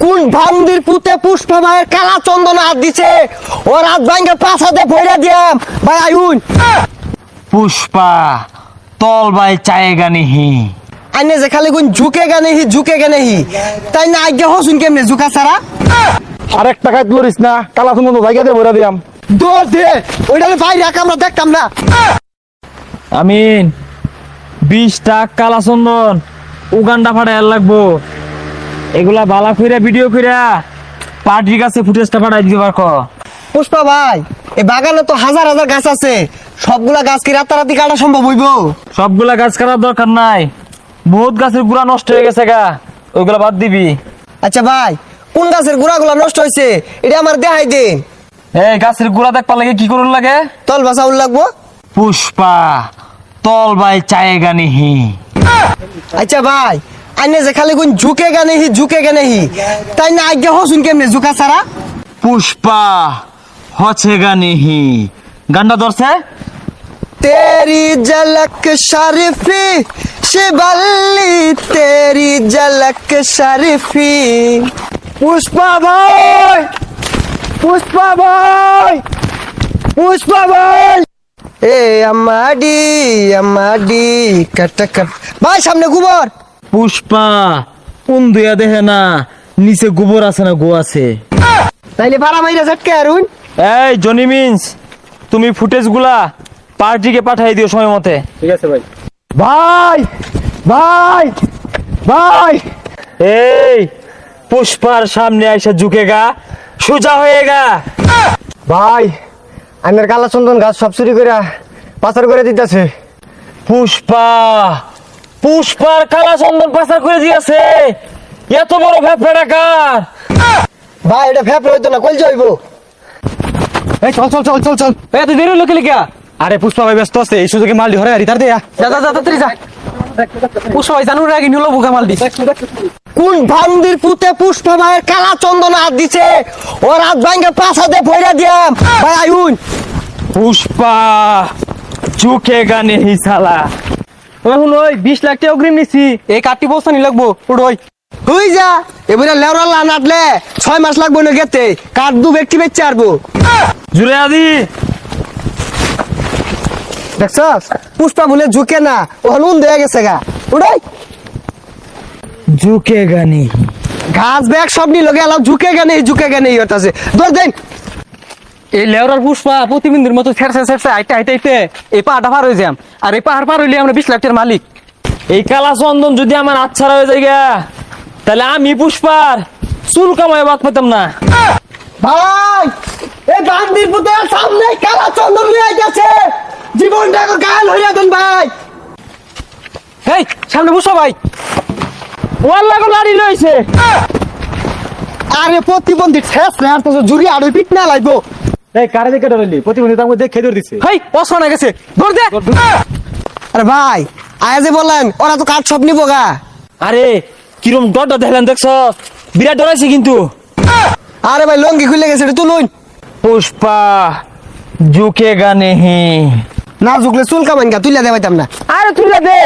কোন ভান্দির পুতে পুষ্পা ভাইয়ের কালা চন্দন হাত দিছে ও রাত ভাঙ্গে পাছাতে ভইরা দিয়াম ভাই আইউন পুষ্পা তল বাই চায়েগা নিহি আইনে যে খালি কোন ঝুঁকে গানে হি তাই না আজ্ঞা হসুন কেমনে ঝুঁকা ছাড়া আরেক টাকায় লরিস না কালা সুন্দর জায়গা দিয়ে ভরে দিয়াম দৌড় দে ওইটা বাইরে আমরা দেখতাম না আমিন 20 টাকা কালা চন্দন উগান্ডা ফাটাই লাগবো এগুলা বালা কইরা ভিডিও কইরা পার্টির কাছে ফুটেজটা পাঠাই দিতে পারকো পুষ্পা ভাই এই বাগানে তো হাজার হাজার গাছ আছে সবগুলা গাছ কি রাতারাতি কাটা সম্ভব হইব সবগুলা গাছ কাটার দরকার নাই বহুত গাছের গুড়া নষ্ট হয়ে গেছে গা ওইগুলা বাদ দিবি আচ্ছা ভাই কোন গাছের গুড়াগুলা নষ্ট হয়েছে এটা আমার দেখাই দিন এই গাছের গুড়া দেখবার লাগে কি করুন লাগে তল বাসাউল লাগবো পুষ্পা তল বাই চায়েগা নিহি আচ্ছা ভাই আইনে যে খালি কোন ঝুঁকে গানে হি তাই না আজ্ঞা হসুন কেমনে ঝুঁকা ছাড়া পুষ্পা হছেগা নিহি গান্ডা ধরছে तेरी झलक शरीफी शिबल्ली तेरी झलक शरीफी पुष्पा भाई पुष्पा भाई पुष्पा भाई ए अम्माडी कट कट भाई सामने गोबर পুষ্পা কোন দুয়া দেখে না নিচে গোবর আছে না গো আছে তাইলে ভাড়া মাইরা ঝটকে আরুন এই জনি মিন্স তুমি ফুটেজ গুলা পার্টিকে পাঠাই দিও সময় মতে ঠিক আছে ভাই ভাই ভাই ভাই এই পুষ্পার সামনে এসে ঝুঁকেগা সোজা হয়েগা ভাই আইনের কালা চন্দন গাছ সব চুরি করে পাচার করে দিতেছে পুষ্পা পুষ্পার কালা চন্দন পাচার করে দিয়েছে এত বড় ফেফড়ে ডাকার ভাই এটা ফেফড়ে হইতো না কই যাইবো এই চল চল চল চল চল এত দেরি হলো কি আরে পুষ্পা ভাই ব্যস্ত আছে এই সুযোগে মাল ধরে আর তার দেয়া যা যা যা তাড়াতাড়ি যা পুষ্পা ভাই জানুর আগে নিলো বুকা মাল দি কোন ভান্দির পুতে পুষ্পা ভাইয়ের কালা চন্দন হাত দিছে ও রাত ভাঙ্গে পাছাতে ভইরা দিয়াম ভাই আইউন পুষ্পা ঝুঁকেগা নেহি সালা এখন ওই 20 লাখ টাকা অগ্রিম নিছি এই কাটি বস্তা নি লাগবো উড়োই হই যা এবারে লেওরা লা নাটলে 6 মাস লাগবে না গেতে কাট দু ব্যক্তি বেচে আরবো জুড়ে আদি দেখছস পুষ্পা বলে ঝুঁকে না ওখানে উন দেয়া গেছে গা উড়াই ঝুঁকেগা নেহি ঘাস ব্যাগ সব নি লগে আলাও ঝুঁকে গানে হতাছে দর দেন এই লেওরার পুষ্পা প্রতিবিন্দুর মতো ছেড়ছে আইতে এই পাহাড়টা পার হয়ে যাম আর এই পাহাড় পার হইলে আমরা 20 লাখ টাকার মালিক এই কালা চন্দন যদি আমার আচ্ছাড়া হয়ে যায় গা, তাহলে আমি পুষ্পার চুল কামায় বাদ পেতাম না ভাই এই ভান্দির পুতে সামনে কালা চন্দন নিয়ে আইতাছে জীবনটা গাল হইয়া দেন ভাই এই সামনে পুষ্পা ভাই ওয়াল্লা গো লাড়ি লইছে আরে প্রতিবন্ধী ঠেস না আর তো জুরি আর পিট না লাগবো এই কারে দেখে ডরাইলি প্রতিবন্ধী তো আমাকে দেখে ধরে দিছে হেই অসনা গেছে ধর দে আরে ভাই আয়া যে বললেন ওরা তো কাঠ সব নিবো গা আরে কিরম ডরটা দেখলেন দেখছ বিরাট ডরাইছে কিন্তু আরে ভাই লঙ্গি খুলে গেছে এটা তুলুন পুষ্পা ঝুঁকেগা নেহি না ঝুকলে চুল কামাইন গা তুইলা দে পাইতাম না আরে তুই দে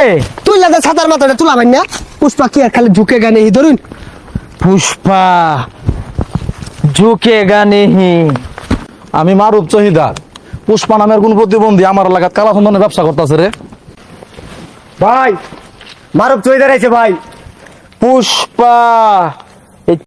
তুইলা দে ছাতার মাথাটা তুলা ভাই না পুষ্পা কি আর খালি ঝুঁকে গানে ধরুন পুষ্পা ঝুঁকেগা নেহি আমি মারুফ চহিদার পুষ্পা নামের কোন প্রতিবন্ধী আমার এলাকাত কালা চন্দনের ব্যবসা করতেছে রে ভাই মারুফ চইদার আইছে ভাই পুষ্পা